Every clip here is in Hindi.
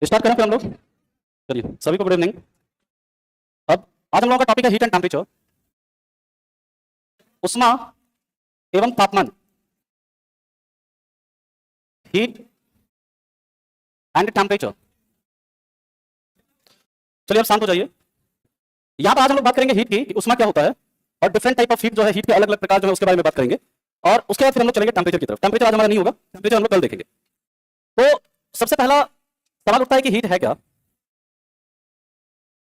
स्टार्ट करें फिर हम लोग। चलिए सभी को गुड इवनिंग। अब आज हम लोगों का टॉपिक है हीट एंड टेम्परेचर, उष्मा एवं तापमान। Heat and temperature. चलिए अब शांत हो जाइए। यहां पर आज हम लोग बात करेंगे हीट की, उष्मा क्या होता है और डिफरेंट टाइप ऑफ हीट जो है, हीट के अलग अलग प्रकार जो है उसके बारे में बात करेंगे। और उसके बाद फिर हम लोग चलेंगे टेम्परेचर की तरफ। टेम्परेचर आज हमारा नहीं होगा, टेम्परेचर हम लोग कल देखेंगे। तो सबसे पहला सवाल उठता है कि हीट है क्या।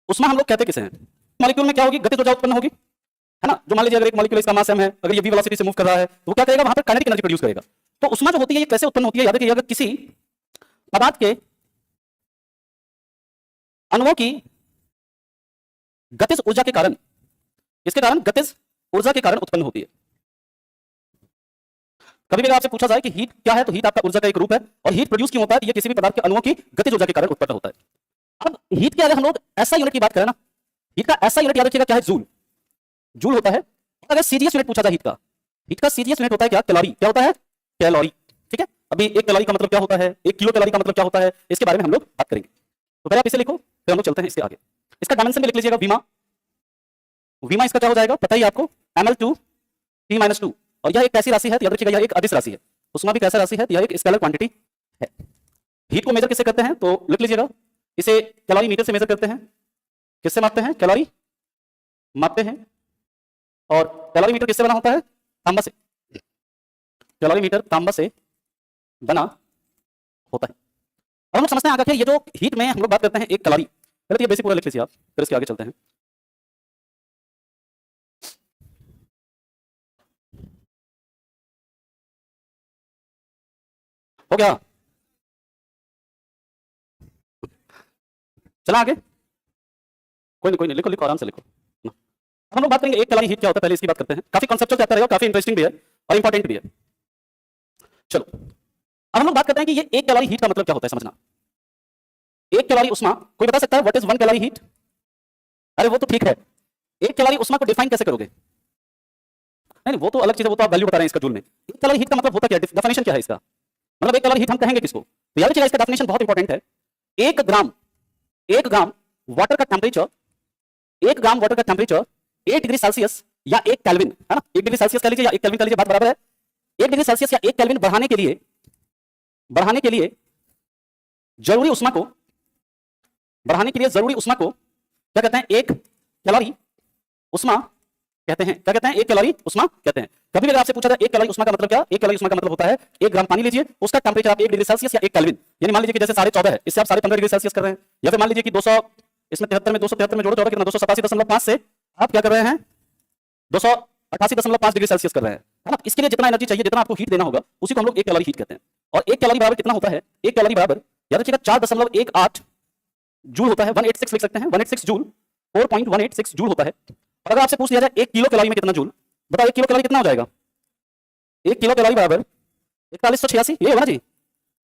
उष्मा हम लोग कहते किसे हैं? मॉलिक्यूल में क्या होगी? गतिज ऊर्जा उत्पन्न होगी, है ना। जो मान लीजिए अगर एक मॉलिक्यूल इसका मास m है, अगर ये v वेलोसिटी से मूव कर रहा है तो वो क्या करेगा? वहां पर काइनेटिक एनर्जी प्रोड्यूस करेगा। तो उष्मा जो होती है ये कैसे उत्पन्न होती है? याद रखिए, अगर किसी पदार्थ के अणुओं की गतिज ऊर्जा के कारण, इसके कारण गतिज ऊर्जा के कारण उत्पन्न होती है। कभी भी अगर आपसे पूछा जाए कि हीट क्या है, तो हीट आपका ऊर्जा का एक रूप है, और हीट प्रोड्यूस क्यों होता है? ये किसी भी पदार्थ के अणुओं की गतिज ऊर्जा के कारण उत्पन्न होता है। अब हीट के अगर हम लोग ऐसा यूनिट की बात करें ना, हीट का ऐसा यूनिट याद रखिएगा क्या है? जूल। जूल होता है। अगर सीजीएस यूनिट पूछा जाए हीट का सीजीएस यूनिट होता है क्या? कैलोरी। क्या होता है? कैलोरी। ठीक है। अभी एक कैलोरी का मतलब क्या होता है, एक किलो कैलोरी का मतलब क्या होता है, इसके बारे में हम लोग बात करेंगे। तो पहले आप इसे लिखो, फिर हम लोग चलते हैं इसके आगे। इसका डायमेंशन भी लिख लीजिएगा, वीमा। वीमा इसका क्या हो जाएगा पता ही आपको, ml2 T-2। और यह एक ऐसी राशि है, याद रखिएगा यह एक अदिश राशि है। उष्मा भी कैसा राशि है? यह एक स्केलर क्वांटिटी है। हीट को मेजर किससे करते हैं? तो लिख लीजिएगा, इसे कैलोरी मीटर से मेजर करते हैं। किससे मापते हैं? कैलोरी मापते हैं। और कैलोरी मीटर किससे बना होता है? तांबा से। कैलोरी मीटर तांबा से बना होता है। अब हम लोग समझते हैं आगे, ये जो हीट में हम लोग बात करते हैं एक कैलोरी, पहले तो ये बेसिक पूरा लिख लीजिए आप, फिर इसके आगे चलते हैं। हो गया? चला आगे? कोई नहीं, लिखो लिखो, आराम से लिखो। अब हम लोग बात करेंगे एक कैलोरी हीट क्या होता है, पहले इसकी बात करते हैं। काफी कॉन्सेप्चुअल चैप्टर रहेगा, काफी इंटरेस्टिंग भी है और इंपॉर्टेंट भी है। चलो अब हम लोग बात करते हैं कि ये एक कैलोरी हीट का मतलब क्या होता है, समझना। एक कैलोरी उष्मा, कोई बता सकता है what is one calorie heat? अरे वो तो ठीक है, एक कैलोरी उष्मा को डिफाइन कैसे करोगे? नहीं वो तो अलग चीज है, वो तो आप वैल्यू बता रहे हैं इसका जूल में। एक कैलोरी हीट का मतलब होता क्या है, डेफिनेशन क्या है इसका? मतलब एक कैलोरी हीट हम कहेंगे किसको? तो याद रखिएगा इसका डेफिनेशन बहुत इंपॉर्टेंट है। एक ग्राम वाटर का टेम्परेचर, 8 डिग्री सेल्सियस या 1 केल्विन, है ना। 1 डिग्री सेल्सियस कह लीजिए या 1 केल्विन कह लीजिए, बात बराबर है। 1 डिग्री सेल्सियस या 1 केल्विन बढ़ाने के लिए जरूरी उष्मा को, क्या कहते हैं? एक कैलोरी उष्मा कहते हैं। क्या कहते हैं? एक कैलोरी उष्मा कहते हैं। कभी भी अगर आपसे पूछा जाए एक कैलोरी उष्मा का मतलब क्या, एक कैलोरी उष्मा का मतलब होता है 1 ग्राम पानी लीजिए, उसका टेम्परेचर आप 1 डिग्री सेल्सियस या 1 केल्विन, यानी मान लीजिए कि जैसे 14.5 है, इससे आप 15.5 डिग्री सेल्सियस कर रहे हैं। या फिर मान लीजिए कि 200, इसमें 73 में 273 में जोड़ो 14 कितना, 287.5 से आप क्या कर रहे हैं? 288.5 डिग्री सेल्सियस कर रहे हैं, है ना। इसके लिए जितना एनर्जी चाहिए, जितना आपको हीट देना होगा, उसी को हम लोग एक कैलोरी हीट कहते हैं। और एक कैलोरी बराबर कितना होता है? एक कैलोरी बराबर याद रखिएगा 4.18 जूल होता है। 186 लिख सकते हैं, 186 जूल, 4.186 जूल होता है। और अगर आपसे पूछ लिया जाए 1 किलो कैलोरी में कितना जूल, बताओ 1 किलो कैलोरी कितना हो जाएगा? 1 किलो कैलोरी बराबर 4186, ये होगा ना जी,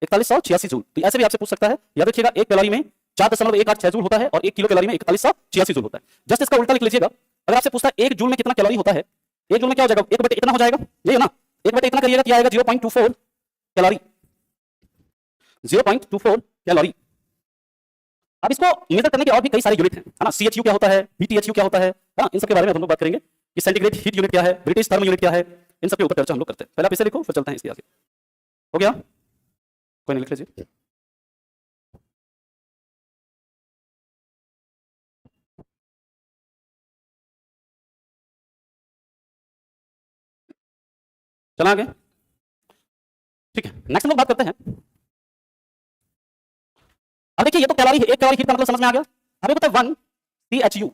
4186 जूल। तो ऐसे भी आपसे पूछ सकता है। याद रखिएगा 1 कैलोरी में 4.186 जूल होता है और 1 किलो कैलोरी में 4186 जूल होता है। जस्ट इसका उल्टा लिख लीजिएगा। अगर आपसे पूछता है 1 जूल में कितना कैलोरी होता है, 1 जूल में क्या हो जाएगा? 1 बटे इतना हो जाएगा, ये है ना। 1 बटे इतना करिएगा, क्या आएगा? 0.24 कैलोरी, 0.24 कैलोरी। अब इसको मेजर करने के और भी कई सारे यूनिट हैं, है ना। CHU क्या होता है, BTHU क्या होता है ना, इन सब के बारे में हम लोग बात करेंगे कि सेंटीग्रेड हीट यूनिट क्या है, ब्रिटिश थर्मल यूनिट क्या है, इन सब के ऊपर चर्चा हम लोग करते हैं। पहले आप इसे लिखो, फिर चलते हैं इसके आगे। हो गया? कोई नहीं, लिख लीजिए। चला आगे? ठीक है, नेक्स्ट हम लोग बात करते हैं। अब देखिए ये तो कैलोरी है, एक कैलोरी हीट का मतलब समझ में आ गया। हमें पता है 1 CHU,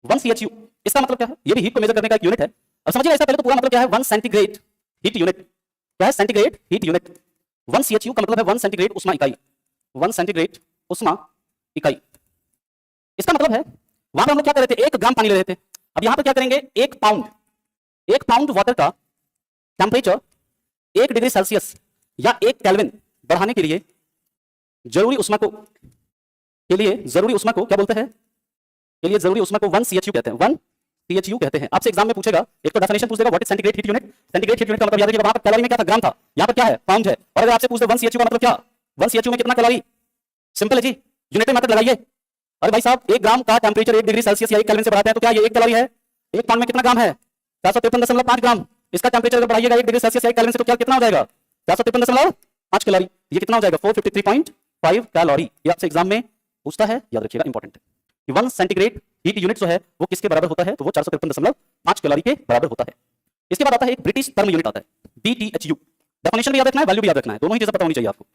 1 CHU इसका मतलब क्या है? ये भी हीट को मेजर करने का एक यूनिट है। अब समझिए इसका पहले तो पूरा मतलब क्या है? 1 सेंटीग्रेड हीट यूनिट। क्या है? Centigrade heat unit. 1 CHU का मतलब है 1 सेंटीग्रेड उष्मा इकाई, 1 सेंटीग्रेड उष्मा इकाई। इसका मतलब है वहां पर हम लोग क्या कर रहे थे? 1 ग्राम पानी ले रहे थे। अब यहां पर क्या करेंगे? 1 पाउंड वाटर का टेम्परेचर 1 डिग्री सेल्सियस या 1 केल्विन बढ़ाने के लिए जरूरी उष्मा को क्या बोलते हैं? के लिए जरूरी उष्मा को 1 CHU कहते हैं, 1 CHU कहते हैं। आपसे एग्जाम में पूछेगा, एक तो डेफिनेशन पूछ देगा what is centigrade heat unit. Centigrade heat unit का मतलब याद रखिएगा, वहां पर कैलोरी में क्या था? ग्राम था, यहां पर क्या है? पाउंड है। और अगर आपसे पूछ दे 1 CHU का मतलब क्या, 1 CHU में कितना कैलोरी, सिंपल है जी, यूनिटरी मेथड लगाइए। अरे भाई साहब 1 ग्राम का टेम्परेचर 1 डिग्री सेल्सियस या 1 केल्विन से बढ़ाते हैं तो क्या ये 1 कैलोरी है? 1 पाउंड में कितना ग्राम है? 453.5 ग्राम। इसका टेम्परेचर अगर बढ़ाइएगा 1 डिग्री सेल्सियस या 1 केल्विन से तो क्या कितना हो जाएगा? 453.5 कैलोरी। ये कितना हो जाएगा? 453.5 कैलोरी। ये आपसे एग्जाम में पूछता है, याद रखिएगा, इंपॉर्टेंट है। 1 सेंटीग्रेड हीट यूनिट जो है वो किसके बराबर होता है? तो वो 453.5 कैलोरी के बराबर होता है। इसके बाद आता है एक ब्रिटिश टर्म यूनिट आता है, BTHU। डेफिनेशन भी याद रखना है, वैल्यू भी याद रखना है, दोनों ही चीजें पता होनी चाहिए आपको।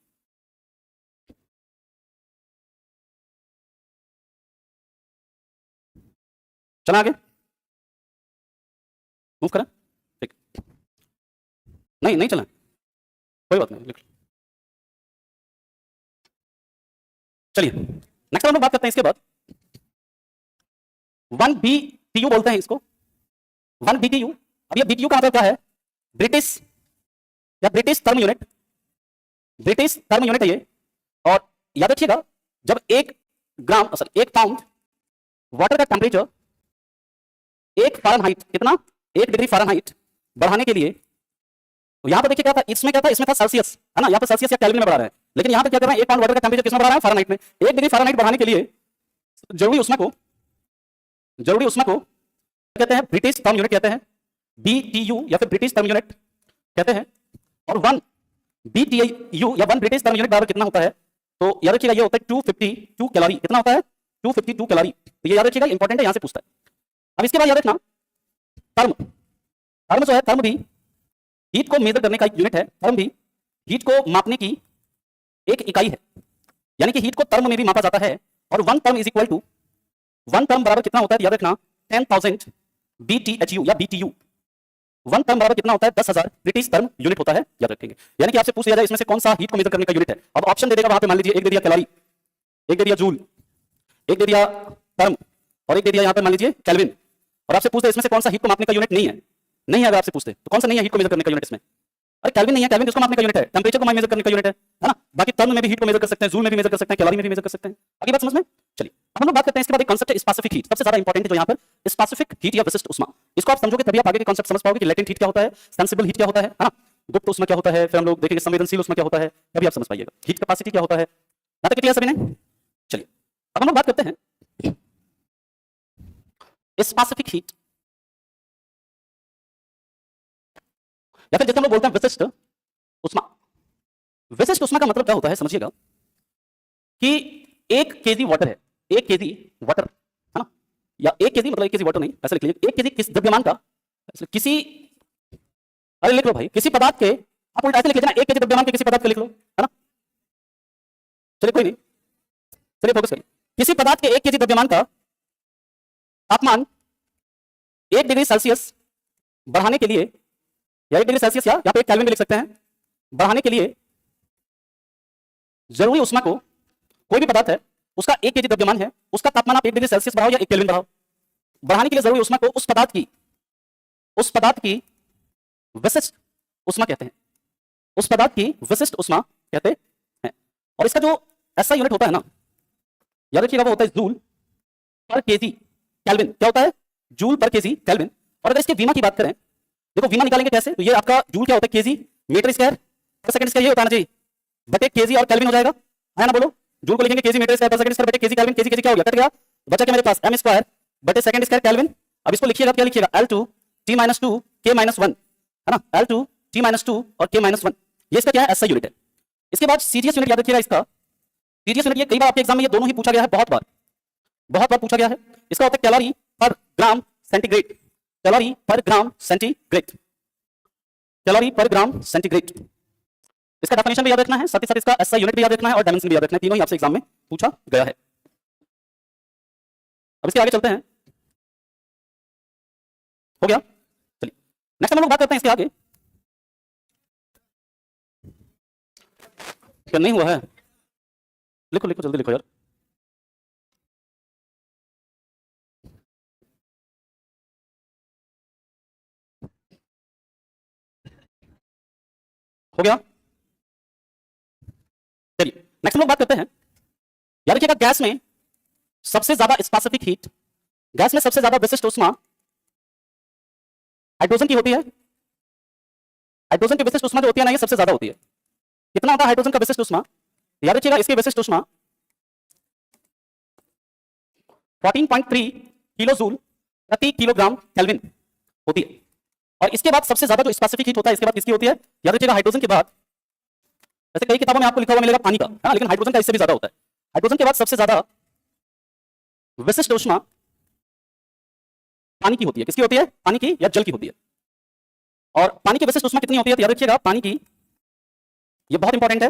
चला आगे, मूव करें, ठीक, नहीं नहीं चलें, कोई बात नहीं, लिख लो। चलिए नेक्स्ट हम लोग बात करते हैं इसके बाद 1 BTU बोलते हैं इसको, 1 BTU। अब ये BTU का मतलब क्या है? ब्रिटिश या British term unit, British term unit है ये। और याद रखिएगा जब 1 ग्राम सॉरी 1 पाउंड वाटर का टेम्परेचर 1 फ़ारेनहाइट, कितना? 1 डिग्री फ़ारेनहाइट बढ़ाने के लिए, तो यहां पर देखिए क्या था, इसमें क्या था, इसमें था सेल्सियस, है ना, यहां पर सेल्सियस या केल्विन में बढ़ा रहे हैं, लेकिन यहां पर क्या कर रहे हैं, 1 पाउंड वाटर का टेम्परेचर किसमें बढ़ा रहे हैं? फ़ारेनहाइट में। 1 डिग्री फ़ारेनहाइट बढ़ाने के लिए जरूरी उष्मा को कहते हैं ब्रिटिश टर्म यूनिट कहते हैं, BTU या फिर ब्रिटिश टर्म यूनिट कहते हैं। और 1 BTU या 1 ब्रिटिश टर्म यूनिट बराबर कितना होता है? तो याद रखिएगा ये होता है 252 कैलोरी। कितना होता है? 252 कैलोरी। तो ये याद रखिएगा, इंपॉर्टेंट है, यहां से पूछता है। अब इसके बाद याद रखना टर्म, टर्म जो है, टर्म भी हीट को मेजर करने का एक यूनिट है, टर्म भी हीट को मापने की एक इकाई है, यानी कि हीट को टर्म में भी मापा जाता है। और 1 term is equal to 1 term बराबर कितना होता है? याद रखना 10,000 BTHU या BTU। 1 टर्म बराबर कितना होता है? 10,000 ब्रिटिश टर्म यूनिट होता है, याद रखेंगे। यानी कि आपसे पूछ लिया जाए इसमें से कौन सा हीट को मेजर करने का यूनिट है। अब ऑप्शन दे देगा वहां पे, मान लीजिए एक दे दिया कैलोरी, एक दे दिया जूल, एक दे दिया टर्म और एक दे दिया यहां पे मान लीजिए केल्विन। और आपसे पूछते हैं इसमें से कौन सा हीट को मापने का यूनिट नहीं है, नहीं है। अगर आपसे पूछते तो कौन सा नहीं है हीट को मेजर करने का यूनिट इसमें? अरे केल्विन नहीं है, केल्विन किसको मापने का यूनिट है? टेंपरेचर को मेजर करने का यूनिट है ना। बाकी टर्म में भी हीट को मेजर कर सकते हैं, जूल में भी मेजर कर सकते हैं, कैलोरी में भी मेजर कर सकते हैं। आगे बात समझ में? चलिए अब हम लोग बात करते हैं इसके बाद एक कांसेप्ट है स्पेसिफिक हीट, सबसे ज्यादा इंपॉर्टेंट है जो यहाँ पर स्पेसिफिक हीट या विशिष्ट उष्मा। इसको आप समझोगे तभी आप आगे के कांसेप्ट समझ पाओगे कि लेटेंट हीट क्या होता है, सेंसिबल हीट क्या होता है ना, गुप्त उष्मा क्या होता है, फिर हम लोग देखेंगे संवेदनशील उष्मा क्या होता है, तभी आप समझ पाइएगा हीट कैपेसिटी क्या होता है। ना तक क्लियर सभी ने? चलिए अब हम लोग बात करते हैं स्पेसिफिक हीट या फिर जैसे हम लोग बोलते हैं विशिष्ट उष्मा। विशिष्ट उष्मा का मतलब क्या होता है समझिएगा कि 1 केजी वाटर है, 1 केजी वाटर, है ना, या 1 केजी मतलब 1 केजी वाटर नहीं, ऐसे लिख लीजिए 1 केजी किस द्रव्यमान का, किसी, अरे लिख लो भाई, किसी पदार्थ के, आप उल्टा ऐसे लिख लीजिए ना, 1 केजी द्रव्यमान के किसी पदार्थ के लिख लो, है ना। चलिए कोई नहीं, चलिए फोकस करिए। किसी पदार्थ के 1 केजी द्रव्यमान का तापमान 1 डिग्री सेल्सियस बढ़ाने के लिए, या 1 डिग्री सेल्सियस या यहाँ पे 1 केल्विन भी लिख सकते हैं, बढ़ाने के लिए जरूरी उष्मा को, कोई भी पदार्थ है उसका 1 केजी द्रव्यमान है, उसका तापमान आप 1 डिग्री सेल्सियस बढ़ाओ या 1 केल्विन बढ़ाओ, बढ़ाने के लिए जरूरी उष्मा को उस पदार्थ की विशिष्ट उष्मा कहते हैं, उस पदार्थ की विशिष्ट उष्मा कहते हैं। और इसका जो ऐसा यूनिट होता है ना, याद रखिएगा, वो होता है जूल पर केजी केल्विन। क्या होता है? जूल पर केजी केल्विन। और अगर इसके विमा की बात करें, देखो विमा निकालेंगे कैसे, तो ये आपका जूल क्या होता है? केजी मीटर स्क्वायर पर सेकंड स्क्वायर, ये होता है ना जी, बटे केजी और केल्विन हो जाएगा, है ना। बोलो, जूल को लिखेंगे केजी मीटर स्क्वायर पर सेकंड स्क्वायर बटे केजी केल्विन। केजी केजी क्या हो गया? कट गया, बचा क्या मेरे पास? m स्क्वायर बटे सेकंड स्क्वायर केल्विन। अब इसको लिखिएगा, क्या लिखिएगा? L2 T-2 K-1, है ना, L2 T-2 और K-1, ये इसका क्या है? ऐसा यूनिट है। इसके बाद सीजीएस यूनिट याद रखिएगा, इसका सीजीएस यूनिट, ये कई बार आपके एग्जाम में ये दोनों ही पूछा गया है, बहुत बार पूछा गया है। इसका होता है कैलोरी पर ग्राम सेंटीग्रेड, कैलोरी पर ग्राम सेंटीग्रेड, कैलोरी पर ग्राम सेंटीग्रेड। इसका डेफिनेशन भी याद रखना है, साथ ही साथ इसका एसआई यूनिट भी याद रखना है और डायमेंशन भी याद रखना है, तीनों ही आपसे एग्जाम में पूछा गया है। अब इसके आगे चलते हैं, हो गया। चलिए नेक्स्ट हम लोग बात करते हैं इसके आगे, क्या नहीं हुआ है? लिखो लिखो जल्दी लिखो यार। हो गया। चलिए नेक्स्ट हम लोग बात करते हैं, याद रखिएगा गैस में सबसे ज्यादा स्पेसिफिक हीट, गैस में सबसे ज्यादा विशिष्ट उष्मा हाइड्रोजन की होती है। हाइड्रोजन की विशिष्ट उष्मा जो होती है ना, ये सबसे ज्यादा होती है। कितना होता है हाइड्रोजन का विशिष्ट उष्मा? याद रखिएगा इसकी विशिष्ट उष्मा 14.3 किलो जूल प्रति किलोग्राम केल्विन होती है। और इसके बाद सबसे ज्यादा जो स्पेसिफिक हीट होता है इसके बाद किसकी होती है? याद रखिएगा हाइड्रोजन के बाद, वैसे कई किताबों में आपको लिखा हुआ मिलेगा पानी का, हाँ, लेकिन हाइड्रोजन का इससे भी ज्यादा होता है। हाइड्रोजन के बाद सबसे ज्यादा विशिष्ट ऊष्मा पानी की होती है। किसकी होती है? पानी की या जल की होती है। और पानी की विशिष्ट ऊष्मा कितनी होती है? तो याद रखिएगा पानी की, ये बहुत इंपॉर्टेंट है,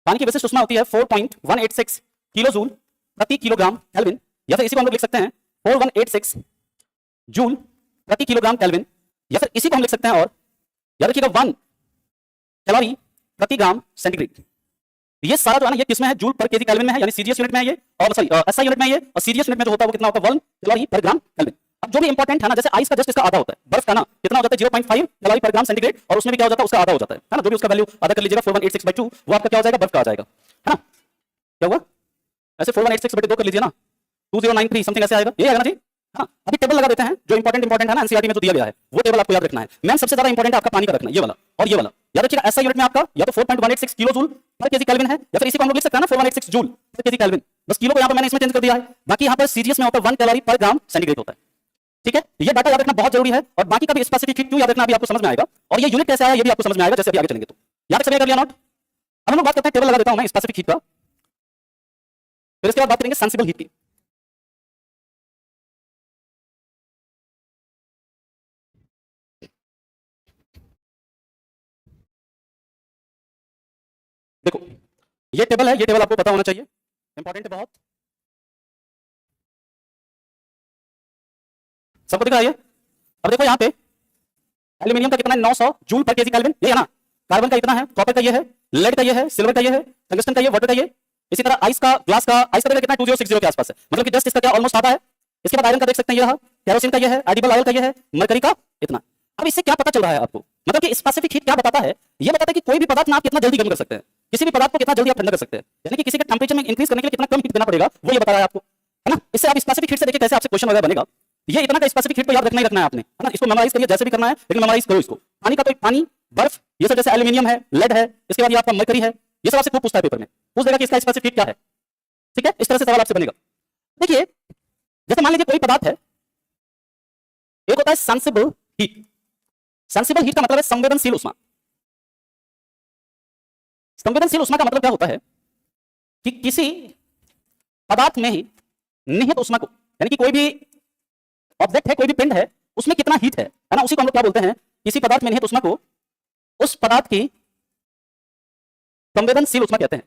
पानी की विशिष्ट ऊष्मा होती है 4.186 किलो जूल प्रति किलोग्राम केल्विन, या फिर इसी को हम लोग लिख सकते हैं 4186 जूल प्रति किलोग्राम केल्विन, या फिर इसी को हम लिख सकते हैं और याद रखिएगा 1 कैलोरी प्रति ग्राम सेंटीग्रेड। ये सारा जो है ना ये किसमें है? जूल पर केजी केल्विन में है, यानी सीजीएस यूनिट में है ये, और सॉरी एसआई यूनिट में है ये, और सीजीएस यूनिट में जो होता है वो कितना होता है? 1 कैलोरी पर ग्राम केल्विन। अब जो भी इंपॉर्टेंट है ना, जैसे आइस का जस्ट इसका आधा होता है, बर्फ का ना कितना हो जाता है? 0.5 कैलोरी पर ग्राम सेंटीग्रेड, और उसमें भी क्या हो जाता है? उसका आधा हो जाता है ना, जो भी उसका वैल्यू आधा कर लीजिएगा 4186/2, वो आपका क्या हो जाएगा? बर्फ का आ जाएगा, है ना? क्या हुआ? ऐसे 4186/2 कर लीजिए ना, 2093 समथिंग ऐसे आएगा, ये आएगा ना जी। हाँ, अभी टेबल लगा देते हैं जो इंपॉर्टेंट है ना एनसीईआरटी में जो दिया गया है, वो टेबल आपको याद रखना है। मैम सबसे ज्यादा इंपॉर्टेंट आपका पानी का रखना है, ये वाला और ये वाला। याद रखिएगा एसआई यूनिट में आपका या तो 4.186 किलो जूल पर केजी केल्विन है, या फिर इसी को हम लोग लिख सकते हैं ना 4186 जूल पर केजी केल्विन, बस किलो को यहाँ पर मैंने इसमें चेंज कर दिया है। बाकी यहाँ पर सीजीएस में होता है 1 कैलोरी पर ग्राम सेंटीग्रेड होता है। ठीक है, ये डाटा याद रखना बहुत जरूरी है, और बाकी का भी स्पेसिफिक हीट क्यों याद रखना अभी आपको समझ में आएगा, और ये यूनिट कैसे आया ये भी आपको समझ में आएगा जैसे अभी आगे चलेंगे। तो याद रख कर लिया नोट। अब हम लोग बात करते हैं, टेबल लगा देता हूं मैं स्पेसिफिक हीट का, फिर इसके बाद बात करेंगे सेंसिबल हीट की। देखो ये टेबल है, ये टेबल आपको पता होना चाहिए, इंपॉर्टेंट है बहुत। सबको दिख रहा है ये? अब देखो यहाँ पे एल्यूमिनियम का कितना है? 900 जूल पर केजी केल्विन, ये है ना। कार्बन का इतना है, कॉपर का ये है, लेड का ये है, सिल्वर का ये है, टंगस्टन का ये, वाटर का ये। इसी तरह आइस का, ग्लास का, आइस का कितना है? 2060 के आसपास है, मतलब कि जस्ट इसका क्या ऑलमोस्ट आधा है। इसके बाद आयरन का देख सकते हैं ये रहा, केरोसिन का ये है, एडिबल ऑयल का ये है, मरकरी का इतना। अब इससे क्या पता चल रहा है आपको? मतलब कि स्पेसिफिक हीट क्या बताता है? ये बताता है कि कोई भी पदार्थ ना आप कितना जल्दी गर्म कर सकते हैं, किसी भी पदार्थ को कितना जल्दी आप ठंडा कर सकते हैं, यानी कि किसी के टेंपरेचर में इंक्रीज करने के लिए कितना कम हीट देना पड़ेगा, वो ये बता रहा है आपको, है ना। इससे आप स्पेसिफिक हीट से देखिए कैसे आपसे क्वेश्चन वगैरह बनेगा। ये इतना का स्पेसिफिक हीट को याद रखना ही रखना है आपने, है ना। इसको मेमोराइज करिए जैसे भी करना है, लेकिन मेमोराइज करो इसको। पानी का तो पानी, बर्फ, ये सब जैसे एल्यूमिनियम है, लेड है, इसके बाद ये आपका मरकरी है, ये सब आपसे खूब पूछता है पेपर में, पूछ देगा कि इसका स्पेसिफिक हीट क्या है। ठीक है, इस तरह से सवाल आपसे बनेगा। देखिए जैसे मान लीजिए कोई पदार्थ है, एक होता है सेंसिबल हीट। सेंसिबल हीट का मतलब है संवेदनशील उष्मा। संवेदनशील उष्मा का मतलब क्या होता है कि किसी पदार्थ में ही निहित उष्मा को, यानी कि कोई भी ऑब्जेक्ट है, कोई भी पिंड है, उसमें कितना हीट है ना, उसी को हम लोग क्या बोलते हैं? किसी पदार्थ में निहित उष्मा को उस पदार्थ की संवेदनशील उष्मा कहते हैं।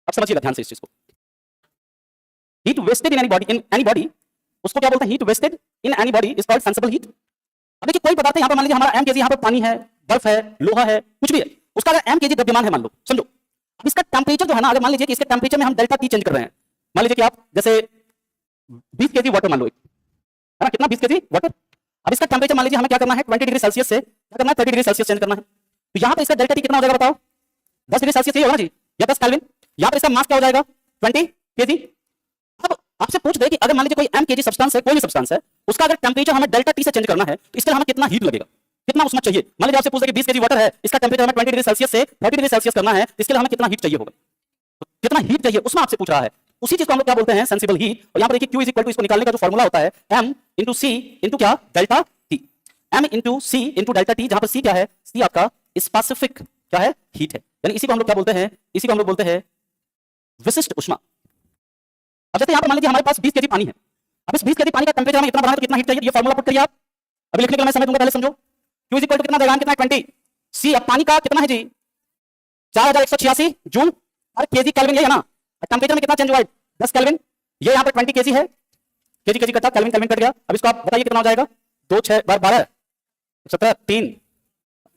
अब समझिएगा ध्यान से इस चीज को। Heat wasted in any body, उसको क्या बोलते हैं? Heat wasted in any body is called sensible heat. अब देखिए कोई पदार्थ है, यहां पर मान लीजिए हमारा m kg, यहां पर पानी है, बर्फ है, लोहा है, कुछ भी है, उसका अगर m kg द्रव्यमान है मान लो, समझो। अब इसका टेंपरेचर जो है ना, अगर मान लीजिए कि इसके टेंपरेचर में हम डेल्टा टी चेंज कर रहे हैं, मान लीजिए कि आप जैसे 20 kg वाटर मान लो, है ना, कितना? 20 kg वाटर। अब इसका टेंपरेचर मान लीजिए हमें क्या करना है? 20 डिग्री सेल्सियस से क्या करना है? 30 डिग्री सेल्सियस चेंज करना है। तो यहां पर इसका डेल्टा टी कितना हो जाएगा बताओ? 10 डिग्री सेल्सियस ही होगा जी, या 10 केल्विन। यहां पर इसका मास क्या हो जाएगा? 20 kg। अब आपसे पूछ दे कि अगर मान लीजिए कोई m kg सब्सटेंस है, कोई भी सब्सटेंस है, उसका अगर टेंपरेचर हमें डेल्टा टी से चेंज करना है, तो इसके लिए हमें कितना हीट लगेगा, कितना उष्मा चाहिए? मान लीजिए आपसे पूछ दे कि 20 kg वाटर है, इसका टेंपरेचर हमें 20 डिग्री सेल्सियस से 30 डिग्री सेल्सियस करना है, इसके लिए हमें कितना हीट चाहिए होगा? तो कितना हीट चाहिए उष्मा आपसे पूछ रहा है। उसी चीज को हम लोग क्या बोलते हैं? Sensible heat. और यहां पर देखिए Q इज इक्वल टू, इसको निकालने का जो फार्मूला होता है m इंटू सी इंटू क्या? Delta T. m इंटू सी इंटू डेल्टा टी, जहां पर सी क्या है? सी आपका स्पेसिफिक क्या है? हीट है, यानी इसी को हम लोग क्या बोलते हैं? इसी को हम लोग बोलते हैं विशिष्ट उष्मा। अब जैसे यहां पर मान लीजिए हमारे पास 20 kg पानी है, अब इस 20 kg पानी का टेंपरेचर हमें इतना बनाना है तो कितना हीट चाहिए? ये फार्मूला पुट करिए आप। अभी लिखने के लिए मैं समय दूंगा, पहले समझो। Q इज इक्वल टू कितना देगा? कितना है? 20। सी अब पानी का कितना है जी? 4186 जूल और केजी केल्विन, ये है ना। टेंपरेचर में कितना चेंज हुआ है? 10 केल्विन। ये यहाँ पर 20 kg है, केजी केजी कटा, केल्विन केल्विन कट गया। अब इसको आप बताइए कितना हो जाएगा? 2 6 12 17 3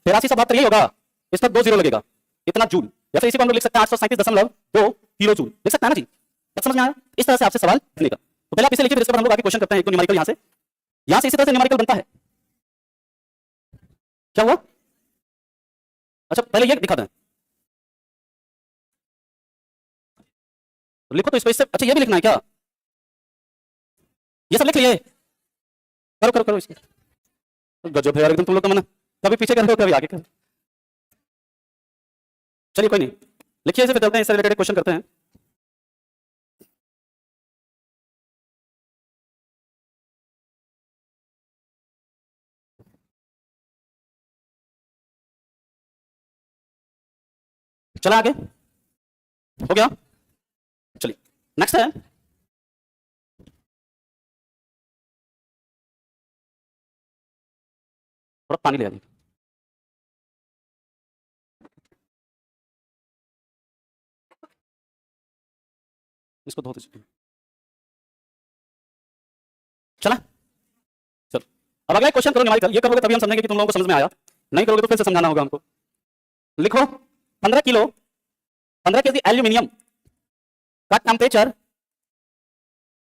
83 से 72 यही होगा, इस पर 2 जीरो लगेगा, इतना जूल। या फिर इसी को हम लोग लिख सकते हैं 837.2 किलो जूल, लिख सकते हैं ना जी। समझ में आया? इस तरह से आपसे सवाल बनेगा। तो पहले आप इसे लिखिए, फिर इसके बाद हम लोग आगे क्वेश्चन करते हैं। एक तो न्यूमेरिकल यहां से इसी तरह से न्यूमेरिकल बनता है। क्या हुआ? अच्छा पहले ये दिखा दें, लिखो तो इस पे। अच्छा ये भी लिखना है क्या? ये सब लिख लिए? करो करो करो इसको। गजब है यार एकदम तुम लोग का मन, कभी पीछे कर रहे हो कभी आगे कर। चलिए कोई नहीं, लिखिए इसे, फिर चलते हैं इससे रिलेटेड क्वेश्चन करते हैं। चला आगे, हो गया। चलिए नेक्स्ट है, थोड़ा पानी ले आइए। इसको धो दीजिए। चला, चलो अब अगला क्वेश्चन करो न्यूमेरिकल। ये करोगे तभी हम समझेंगे कि तुम लोगों को समझ में आया, नहीं करोगे तो फिर से समझाना होगा हमको। लिखो 15 केजी एल्यूमिनियम का टेम्परेचर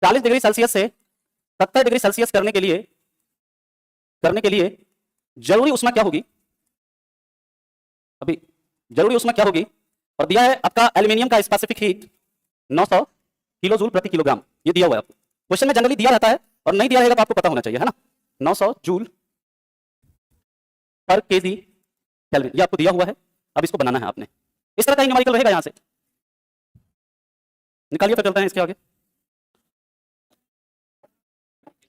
40 डिग्री सेल्सियस से 70 डिग्री सेल्सियस करने के लिए जरूरी उष्मा क्या होगी? अभी जरूरी उष्मा क्या होगी? और दिया है आपका एल्यूमिनियम का स्पेसिफिक हीट 900 किलो जूल प्रति किलोग्राम। ये दिया हुआ है आपको क्वेश्चन में, जनरली दिया रहता है और नहीं दिया रहेगा तो आपको पता होना चाहिए, है ना। 900 जूल पर केजी केल्विन, ये आपको दिया हुआ है। अब इसको बनाना है आपने, इस तरह का न्यूमेरिकल रहेगा। यहां से निकालिए, फिर चलते हैं इसके आगे।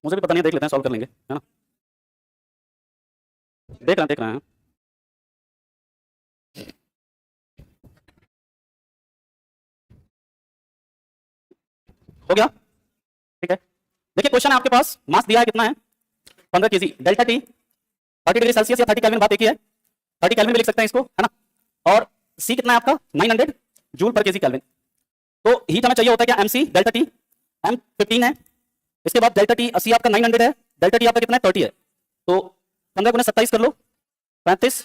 मुझे भी पता नहीं, देख लेते हैं, सॉल्व कर लेंगे, है ना। देख रहे हैं। हो गया, ठीक है। देखिए क्वेश्चन है आपके पास, मास दिया है कितना है 15 KG, delta T 30 degree Celsius या 30 केल्विन, बात एक ही है, 30 केल्विन भी लिख सकते हैं इसको, है ना। और सी कितना है आपका 900 जूल पर केजी केल्विन। तो हीट हमें चाहिए होता है क्या, एमसी डेल्टा टी, एम 15 है, इसके बाद डेल्टा टी 80 आपका 900 है, डेल्टा टी आपका कितना है 30 है, तो 15 गुना 27 कर लो, 35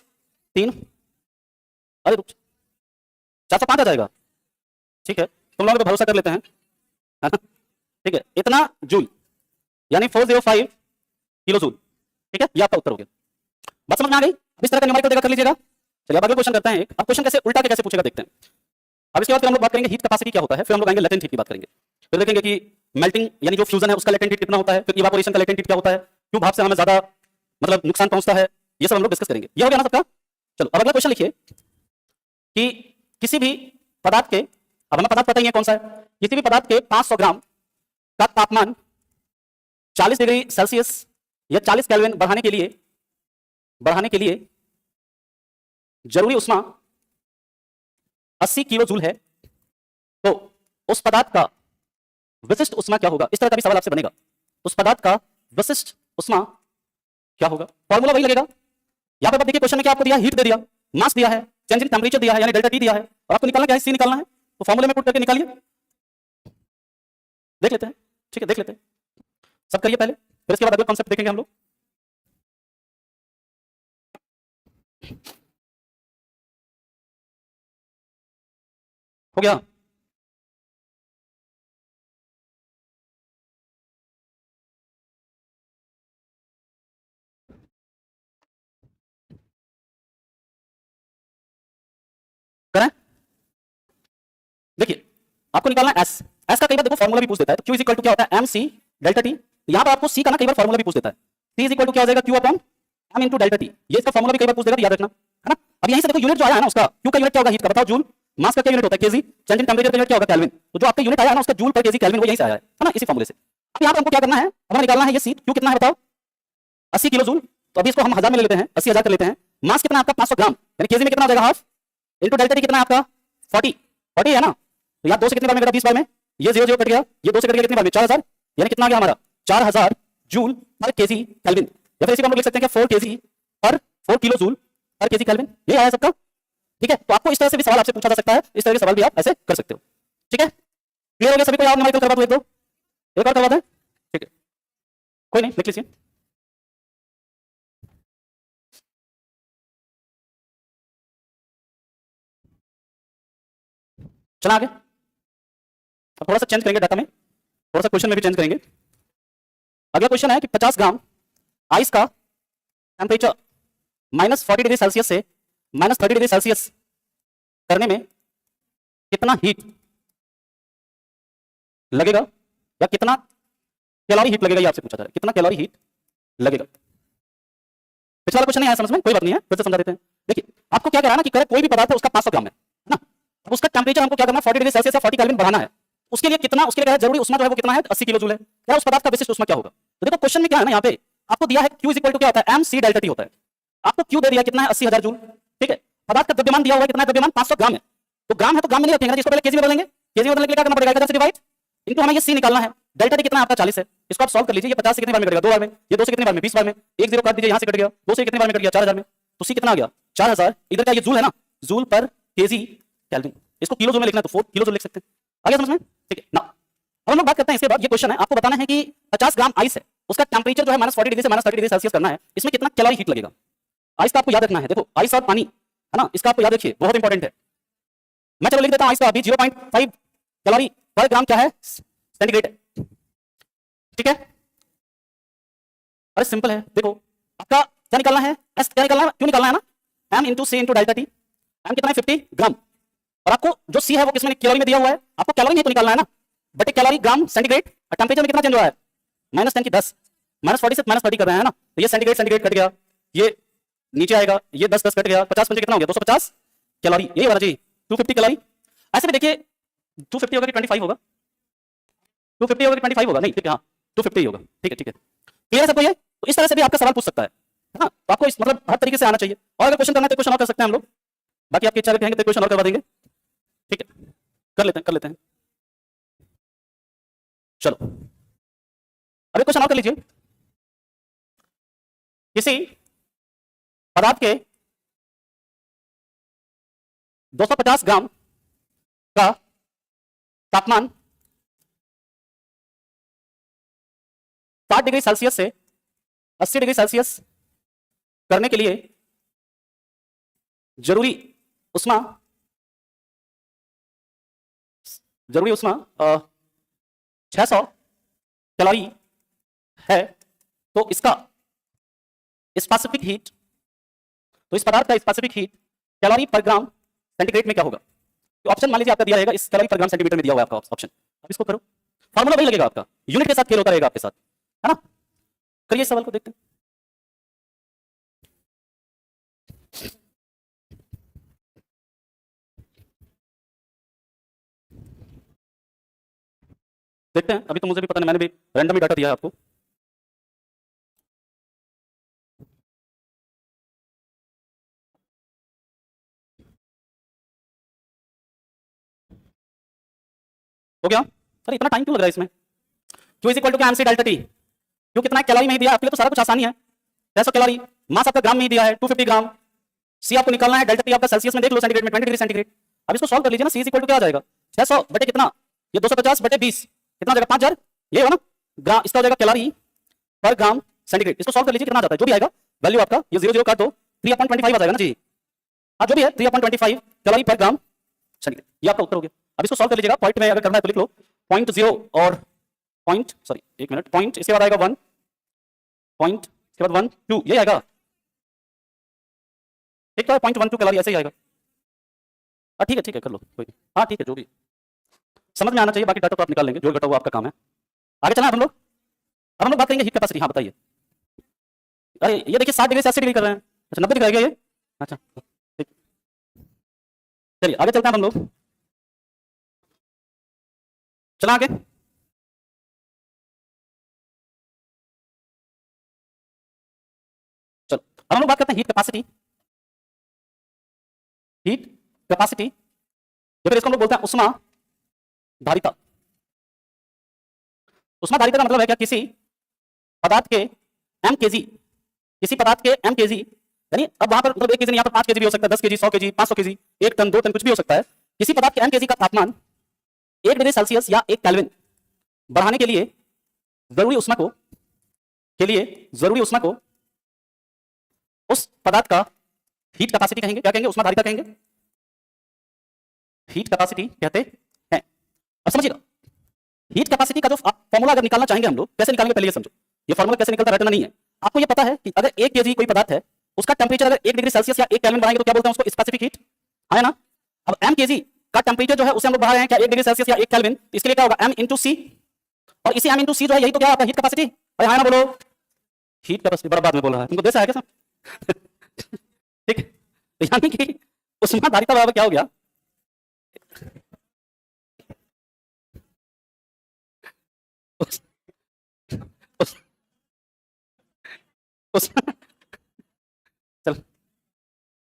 3, अरे 405 आ जाएगा। ठीक है, तुम लोगों पे भरोसा कर लेते हैं, है ना। ठीक है, इतना जूल यानी 405 किलो जूल। ठीक है, ये आपका उत्तर हो गया। बात समझ में आ गई? इस तरह का न्यूमेरिकल देखा कर लीजिएगा। चलिए अब अगला क्वेश्चन करते हैं एक। अब क्वेश्चन कैसे उल्टा के कैसे पूछेगा देखते हैं। अब इसके बाद हम लोग बात करेंगे हीट कैपेसिटी क्या होता है, फिर हम लोग आएंगे लेटेंट हीट की बात करेंगे, फिर देखेंगे कि मेल्टिंग यानी जो फ्यूजन है उसका लेटेंट हीट कितना होता है, फिर इवापोरेशन का लेटेंट हीट क्या होता है, क्यों भाप से हमें ज्यादा मतलब नुकसान पहुंचता है, ये सब हम लोग डिस्कस करेंगे। ये हो गया ना सबका। चलो अब अगला क्वेश्चन लिखिए कि किसी भी पदार्थ के, अब हमें पदार्थ पता ही है कौन सा है, किसी भी पदार्थ के 500 ग्राम का तापमान 40 डिग्री सेल्सियस या 40 केल्विन बढ़ाने के लिए जरूरी उष्मा 80 किलो जूल है, तो उस पदार्थ का विशिष्ट उष्मा क्या होगा? इस तरह का भी सवाल आपसे बनेगा, उस पदार्थ का विशिष्ट उष्मा क्या होगा? फॉर्मूला वही लगेगा। यहां पर देखिए क्वेश्चन में क्या आपको दिया, हीट दे दिया, मास दिया है, चेंज इन टेंपरेचर दिया है यानी डेल्टा टी दिया है, और आपको निकालना क्या है, सी निकालना है, तो फॉर्मूले में पुट करके निकालिए। देख लेते हैं, ठीक है, देख लेते हैं, सब करिए पहले, फिर इसके बाद अगला कॉन्सेप्ट देखेंगे हम लोग। हो गया, करें। देखिए आपको निकालना है एस, एस का कई बार देखो फॉर्मूला भी पूछ देता है, तो क्यू इज इक्वल टू क्या होता है, एम सी डेल्टा टी। यहां पर आपको सी का ना कई बार फॉर्मूला भी पूछ देता है, सी इज इक्वल टू क्या हो जाएगा, Q upon M into delta T. ये इसका फॉर्मूला भी कई बार पूछ देगा, तो याद रखना, है ना। अब यहीं से देखो यूनिट जो आया है ना उसका, क्यू का यूनिट क्या होगा, हीट का, बताओ जूल, मास का क्या यूनिट होता है केजी, चेंज इन टेंपरेचर का यूनिट क्या होगा केल्विन, तो जो आपका यूनिट आया है ना उसका जूल पर केजी केल्विन वो यहीं से आया है ना, इसी फॉर्मूले से। अब यहां पर हमको क्या करना है, हमें निकालना है ये सी, क्यू कितना है बताओ, 80 किलो जूल, तो अभी इसको हम हजार में ले लेते हैं, 80,000 कर लेते हैं। मास कितना आपका 500 ग्राम यानी केजी में कितना हो जाएगा, हाफ, इनटू डेल्टा टी कितना है आपका 40 है ना, तो यार 2 से कितने बार में कटा, 20 बार में, ये 0 0 कट गया, ये 2 से कट गया, कितनी बार में 4000, यानी कितना आ गया हमारा 4000 जूल पर केजी केल्विन, या फिर इसी को हम लोग लिख सकते हैं कि 4 किलो जूल पर केजी केल्विन। ये आया सबका, ठीक है। तो आपको इस तरह से भी सवाल आपसे पूछा जा सकता है, इस तरह के सवाल भी आप ऐसे कर सकते हो, ठीक है। क्लियर हो गया सभी को? याद न्यूमेरिकल करवा दो, एक और करवा दें, ठीक है, कोई नहीं, लिख लीजिए। चला आगे, अब थोड़ा सा चेंज करेंगे डाटा में, थोड़ा सा क्वेश्चन में भी चेंज करेंगे। अगला क्वेश्चन है कि 50 ग्राम आइस का टेम्परेचर -40 डिग्री सेल्सियस से -30 डिग्री सेल्सियस करने में कितना हीट लगेगा, या कितना कैलोरी हीट लगेगा, ये आपसे पूछा जा रहा है, कितना कैलोरी हीट लगेगा। पिछला क्वेश्चन नहीं आया समझ में, कोई बात नहीं है, फिर से समझा देते हैं। देखिए आपको क्या करना है ना कि कोई भी पदार्थ है उसका 500 ग्राम है ना, अब उसका टेम्परेचर हमको क्या करना है 40 डिग्री सेल्सियस या 40 केल्विन बढ़ाना है। उसके लिए कितना, उसके लिए जरूरी उष्मा जो है वो कितना है, 80 किलो जूल है। क्या उस पदार्थ का विशिष्ट उष्मा क्या होगा? तो देखो क्वेश्चन में क्या है ना, यहाँ पे आपको दिया है Q इक्वल टू क्या होता है, एम सी डेल्टा टी होता है। आपको Q दे दिया कितना है, 80,000 जूल, ठीक है। पदार्थ का द्रव्यमान दिया हुआ है कितना है, द्रव्यमान 500 ग्राम है, तो ग्राम है तो ग्राम में नहीं रखेंगे ना, इसको पहले केजी में बदलेंगे। केजी में बदलने के लिए क्या करना पड़ेगा, 1000 से डिवाइड, इनको हमें ये सी निकालना है। डेल्टा टी कितना आपका 40 है, इसको आप सॉल्व कर लीजिए। ये 50 से कितनी बार में कटेगा, 2 बार में। ये 2 से कितनी बार में, 20 बार में। एक जीरो काट दीजिए, यहां से कट गया। 2 से कितनी बार में कट गया, 4000 में। तो सी कितना आ गया, 4000। इधर क्या ये जूल है ना, जूल पर केजी केल्विन। इसको किलो जूल में लिखना है तो 4 किलो जूल लिख सकते हैं। आ गया समझ में, ठीक है ना। अब हम लोग बात करते हैं इसके बाद, ये क्वेश्चन है आपको बताना है कि 50 ग्राम आइस है, उसका टेंपरेचर जो है -40 डिग्री से -30 डिग्री सेल्सियस करना है। इसमें कितना कैलोरी हीट लगेगा। आइस का आपको याद रखना है, देखो आइस और पानी है ना, इसका आपको याद रखिए, बहुत इंपॉर्टेंट है। मैं चलो लिख देता हूं आइस का अभी 0.5 कैलोरी पर ग्राम क्या है, सेंटीग्रेड है, ठीक है। अरे सिंपल है, देखो आपका क्या निकालना है, एस क्या निकालना है, क्यों निकालना है ना, m इंटू सी इंटू डेल्टा टी। एम कितना है 50 ग्राम, और आपको जो सी है वो किसमें कैलोरी में दिया हुआ है, आपको कैलोरी नहीं तो निकालना है ना, बटे कैलोरी ग्राम सेंटीग्रेड। और टेंपरेचर में कितना चेंज हुआ है, -10 की 10, -40 से -30 कर रहे हैं ना, तो ये सेंटीग्रेड सेंटीग्रेड कट गया, ये नीचे आएगा, ये 10 10 कट गया, 50 पंचे कितना हो गया, 250 कैलोरी, यही होना चाहिए 250 कैलोरी। ऐसे भी देखिए 250 होगा कि 25 होगा, 250 होगा कि 25 होगा, नहीं ठीक है, हाँ 250 ही होगा, ठीक है ठीक है। क्लियर है सबको ये, तो इस तरह से भी आपका सवाल पूछ सकता है ना, तो आपको इस मतलब हर तरीके से आना चाहिए। और अगर क्वेश्चन करना है तो क्वेश्चन और कर सकते हैं हम लोग, बाकी आपकी इच्छा रखेंगे तो क्वेश्चन और करवा देंगे, ठीक है, कर लेते हैं। चलो अभी क्वेश्चन और कर लीजिए। किसी पदार्थ के 250 ग्राम का तापमान 60 डिग्री सेल्सियस से 80 डिग्री सेल्सियस करने के लिए जरूरी उष्मा 600 कैलोरी है, तो इसका स्पेसिफिक हीट, तो इस पदार्थ का स्पेसिफिक हीट कैलोरी पर ग्राम सेंटीग्रेड में क्या होगा। तो ऑप्शन मान लीजिए आपका दिया रहेगा, इस कैलोरी पर ग्राम सेंटीमीटर में दिया हुआ है आपका ऑप्शन। अब इसको करो, फार्मूला वही लगेगा आपका, यूनिट के साथ खेल होता रहेगा आपके साथ, है ना। करिए इस सवाल को, देखते हैं। देखते हैं, अभी तो मुझे भी पता नहीं, मैंने भी रैंडमली डाटा दिया है आपको। हो गया, अरे इतना टाइम क्यों लग रहा है इसमें। Q is equal to MC delta T, क्यों कितना कैलोरी में ही दिया है आपके लिए, तो सारा कुछ आसानी है। 600 कैलोरी, मास आपका ग्राम में ही दिया है 250 ग्राम, सी आपको निकालना है, डेल्टा टी आपका सेल्सियस में देख लो, सेंटीग्रेड में 20 डिग्री सेंटीग्रेड। अब इसको सॉल्व कर लीजिए ना, सी इज इक्वल टू क्या आ जाएगा, 600 बटे कितना, ये 250 बटे 20 कितना हो जाएगा, 5000, ये हो ना ग्राम, इसका हो जाएगा कैलोरी पर ग्राम सेंटीग्रेड। इसको सॉल्व कर लीजिए, कितना आ जाता है, जो भी आएगा वैल्यू आपका, ये 0 0 काट दो, 3/25 आ जाएगा ना जी, हाँ जो भी है 3/25 कैलोरी पर ग्राम सेंटीग्रेड, ये आपका उत्तर हो गया। अब इसको सॉल्व कर लीजिएगा, पॉइंट में अगर करना है तो लिख लो 0.0 और पॉइंट, सॉरी एक मिनट, पॉइंट इसके बाद आएगा 1, पॉइंट इसके बाद 1 2, ये आएगा, ठीक है, 0.12 कैलोरी ऐसे ही आएगा। ठीक है कर लो कोई, हाँ ठीक है, जो भी समझ में आना चाहिए, बाकी डाटा तो आप निकाल लेंगे, जोड़ घटाओ आपका काम है। आगे चलना हम लोग, अब हम लोग बात करेंगे हीट कैपेसिटी। हाँ बताइए, अरे ये देखिए 60 डिग्री से 80 डिग्री कर रहे हैं, अच्छा 90 दिखाएगा ये, अच्छा ठीक, चलिए आगे चलते हैं हम लोग, चला आगे। चलो अब हम लोग बात करते हैं हीट कैपेसिटी। हीट कैपेसिटी या फिर इसको हम लोग बोलते हैं उष्मा धारिता। उष्मा धारिता का मतलब है क्या, किसी पदार्थ के m kg, किसी पदार्थ के m kg, यानी अब वहां पर मतलब 1 kg नहीं, यहाँ पर 5 kg भी हो सकता है, 10 kg, 100 kg, 500 kg, 1 ton 2 ton कुछ भी हो सकता है। किसी पदार्थ के m kg का तापमान 1 डिग्री सेल्सियस या 1 केल्विन बढ़ाने के लिए जरूरी उष्मा को उस पदार्थ का हीट कैपेसिटी कहेंगे, क्या कहेंगे, उष्मा धारिता कहेंगे, हीट कैपेसिटी कहते हैं। अब समझिएगा, हीट कैपेसिटी का जो फॉर्मूला अगर निकालना चाहेंगे हम लोग, कैसे निकालेंगे पहले ये समझो। ये फॉर्मूला कैसे निकलता रटना नहीं है, आपको ये पता है कि अगर 1 kg कोई पदार्थ है, उसका टेंपरेचर अगर 1 डिग्री सेल्सियस या 1 केल्विन बढ़ाएंगे तो क्या बोलते हैं उसको, स्पेसिफिक हीट, है ना। अब m kg का टेंपरेचर जो है उसे हम लोग बढ़ा रहे हैं क्या, 1 डिग्री सेल्सियस या 1 केल्विन, इसके लिए क्या होगा m इंटू सी, और इसी m इंटू सी जो है यही तो क्या आपका हीट कैपेसिटी। अरे हाँ ना बोलो, हीट कैपेसिटी बड़ा बाद में बोल रहा है, तुमको देसा है क्या सब ठीक है, यानी कि उष्मा धारिता बराबर क्या हो गया, चल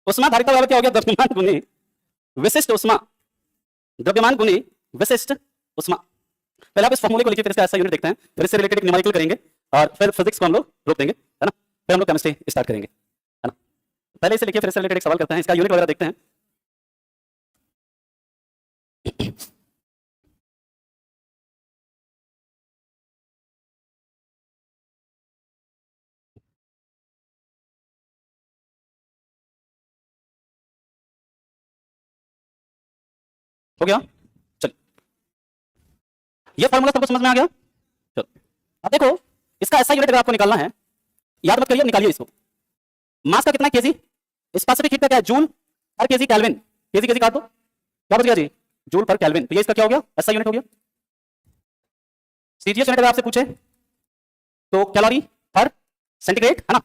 उष्मा धारिता बराबर क्या हो गया, द्रव्यमान गुने विशिष्ट उष्मा द्रव्यमान गुने विशिष्ट उष्मा। पहले आप इस फॉर्मूले को लिखिए, फिर इसका ऐसा यूनिट देखते हैं, फिर इससे रिलेटेड एक न्यूमेरिकल करेंगे और फिर फिजिक्स को हम लोग रोक देंगे, है ना। फिर हम लोग केमिस्ट्री स्टार्ट करेंगे, है ना। पहले इसे लिखिए, फिर इससे रिलेटेड एक सवाल करते हैं, इसका यूनिट वगैरह देखते हैं। हो गया, चलिए ये फॉर्मूला सबको समझ में आ गया। चलो अब देखो, इसका ऐसा यूनिट अगर आपको निकालना है, याद मत करिए, निकालिए इसको। मास का कितना केजी, स्पेसिफिक हीट का क्या है, जूल पर केजी केल्विन, केजी केजी काट दो, क्या बच गया जी, जूल पर केल्विन। तो ये इसका क्या हो गया, ऐसा यूनिट हो गया। सीजीएस यूनिट अगर आपसे पूछे तो कैलोरी पर सेंटीग्रेड, है ना।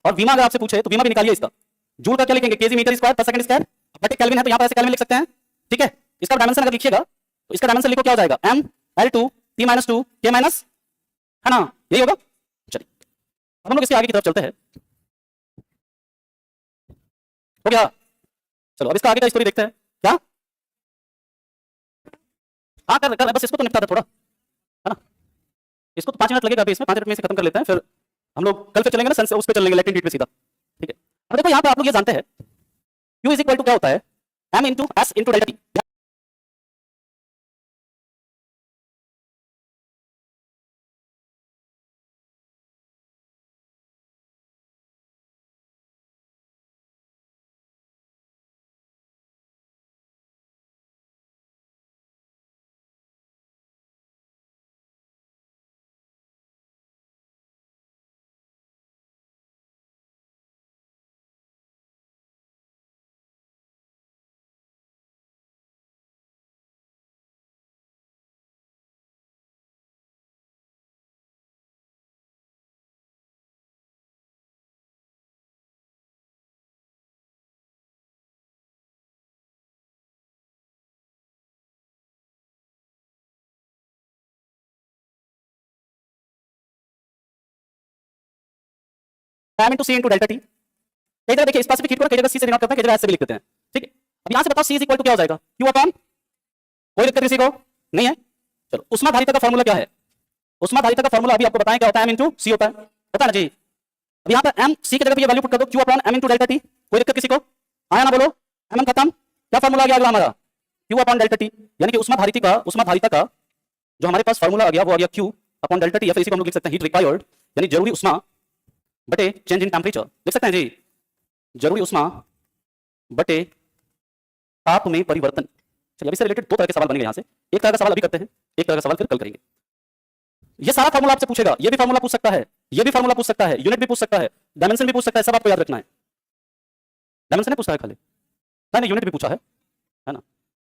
और वीमा अगर आपसे पूछे तो वीमा भी निकालिए इसका। जूल का क्या लिखेंगे, केजी मीटर स्क्वायर पर सेकंड स्क्वायर, बट केल्विन है तो यहां पर ऐसे केल्विन लिख सकते हैं, ठीक है। इसका डायमेंशन अगर लिखिएगा तो इसका डायमेंशन लिखो, क्या हो जाएगा, m l2 t - 2 k - है ना, यही होगा। चलिए अब हम लोग इसके आगे की तरफ चलते हैं। हो गया, चलो अब इसका आगे का स्टोरी देखते हैं। क्या, हाँ कर बस इसको तो निपटा दे थोड़ा, है ना। इसको तो 5 मिनट लगेगा अभी, इसमें 5 मिनट में इसे खत्म कर लेते हैं, फिर हम लोग कल फिर चलेंगे ना सन से उस पे चलेंगे, लैटिन हीट पे सीधा, ठीक है। अब देखो यहाँ पे आप लोग ये जानते हैं Q इज इक्वल टू क्या होता है, m into s into delta T. m into c into delta T. कई जगह देखिए स्पेसिफिक हीट को कई जगह c से डिनोट करते हैं, कई जगह s से भी लिख देते हैं, ठीक है। अब यहां से बताओ c इज इक्वल टू क्या हो जाएगा, q अपॉन, कोई दिक्कत किसी को नहीं है। चलो उष्मा धारिता का फॉर्मूला क्या है, उष्मा धारिता का फॉर्मूला अभी आपको बताएं क्या होता है, m इंटू c होता है, पता ना जी। अब यहाँ पर m c की जगह पे ये वैल्यू पुट कर दो, q upon m into delta T. कोई दिक्कत किसी को, आया ना, बोलो, m खत्म, क्या फॉर्मूला आ गया अगला हमारा, q अपॉन डेल्टा टी। यानी कि उष्मा धारिता का जो हमारे पास फॉर्मूला आ गया वो आ गया q अपॉन डेल्टा टी, या फिर इसी को हम लोग लिख सकते हैं हीट रिक्वायर्ड, यानी जरूरी उष्मा बटे चेंज इन टेम्परेचर, लिख सकते हैं जी, जरूरी उष्मा बटे ताप में परिवर्तन। चलिए अभी से रिलेटेड दो तरह के सवाल बनेंगे यहाँ से, एक तरह का सवाल अभी करते हैं, एक तरह का सवाल फिर कल करेंगे। ये सारा फॉर्मूला आपसे पूछेगा, ये भी फॉर्मूला पूछ सकता है, ये भी फॉर्मूला पूछ सकता है, यूनिट भी पूछ सकता है, डायमेंशन भी पूछ सकता है, सब आपको याद रखना है। डायमेंशन नहीं पूछा है खाली, नहीं यूनिट भी पूछा है ना।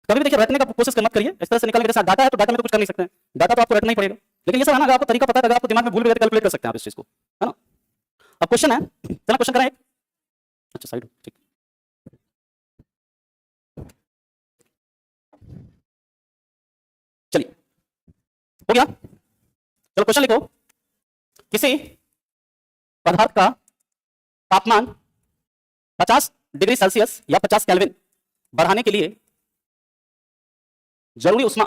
कभी भी देखिए रटने का कोशिश मत करिए, इस तरह से निकल के डाटा है तो डाटा में तो कुछ कर नहीं सकते हैं, डाटा तो आपको रटना ही पड़ेगा। लेकिन ये सब है ना, अगर आपको तरीका पता है, अगर आपको दिमाग में भूल भी गए कैलकुलेट कर सकते हैं आप इस चीज को, है ना। अब क्वेश्चन है, चलो क्वेश्चन करें एक, अच्छा साइड, ठीक। चलिए हो गया, चलो क्वेश्चन लिखो, किसी पदार्थ का तापमान 50 डिग्री सेल्सियस या 50 केल्विन बढ़ाने के लिए जरूरी उष्मा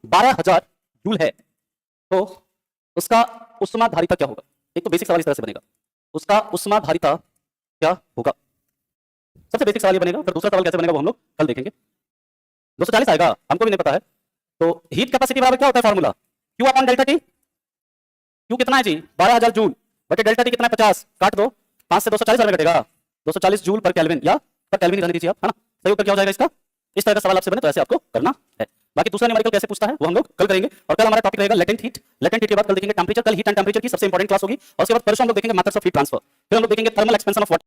12,000 जूल है, तो उसका उष्मा धारिता क्या होगा। एक तो बेसिक सवाल इस तरह से बनेगा, उसका उष्मा धारिता क्या होगा, सबसे बेसिक सवाल ये बनेगा। फिर दूसरा सवाल कैसे बनेगा वो हम लोग कल देखेंगे। 240 आएगा, हमको भी नहीं पता है। तो हीट कैपेसिटी बराबर क्या होता है formula, Q upon delta T. Q कितना है जी, 12,000 जूल, बटे डेल्टा टी कितना है 50, काट दो, 5 से 240 में कटेगा, 240 जूल पर केल्विन, या पर केल्विन रहने दीजिए आप, है ना। सही उत्तर क्या हो जाएगा इसका, इस तरह का सवाल आपसे बने तो ऐसे आपको करना है। बाकी दूसरा न्यूमेरिकल कैसे पूछता है वो हम लोग कल करेंगे, और कल हमारा टॉपिक रहेगा लेटेंट हीट। लेटेंट हीट के बाद कल देखेंगे टेंपरेचर, कल हीट एंड टेंपरेचर की सबसे इंपॉर्टेंट क्लास होगी, और उसके बाद परसों हम लोग देखेंगे मेथड्स ऑफ हीट ट्रांसफर, फिर हम लोग देखेंगे थर्मल एक्सपेंशन ऑफ वाटर।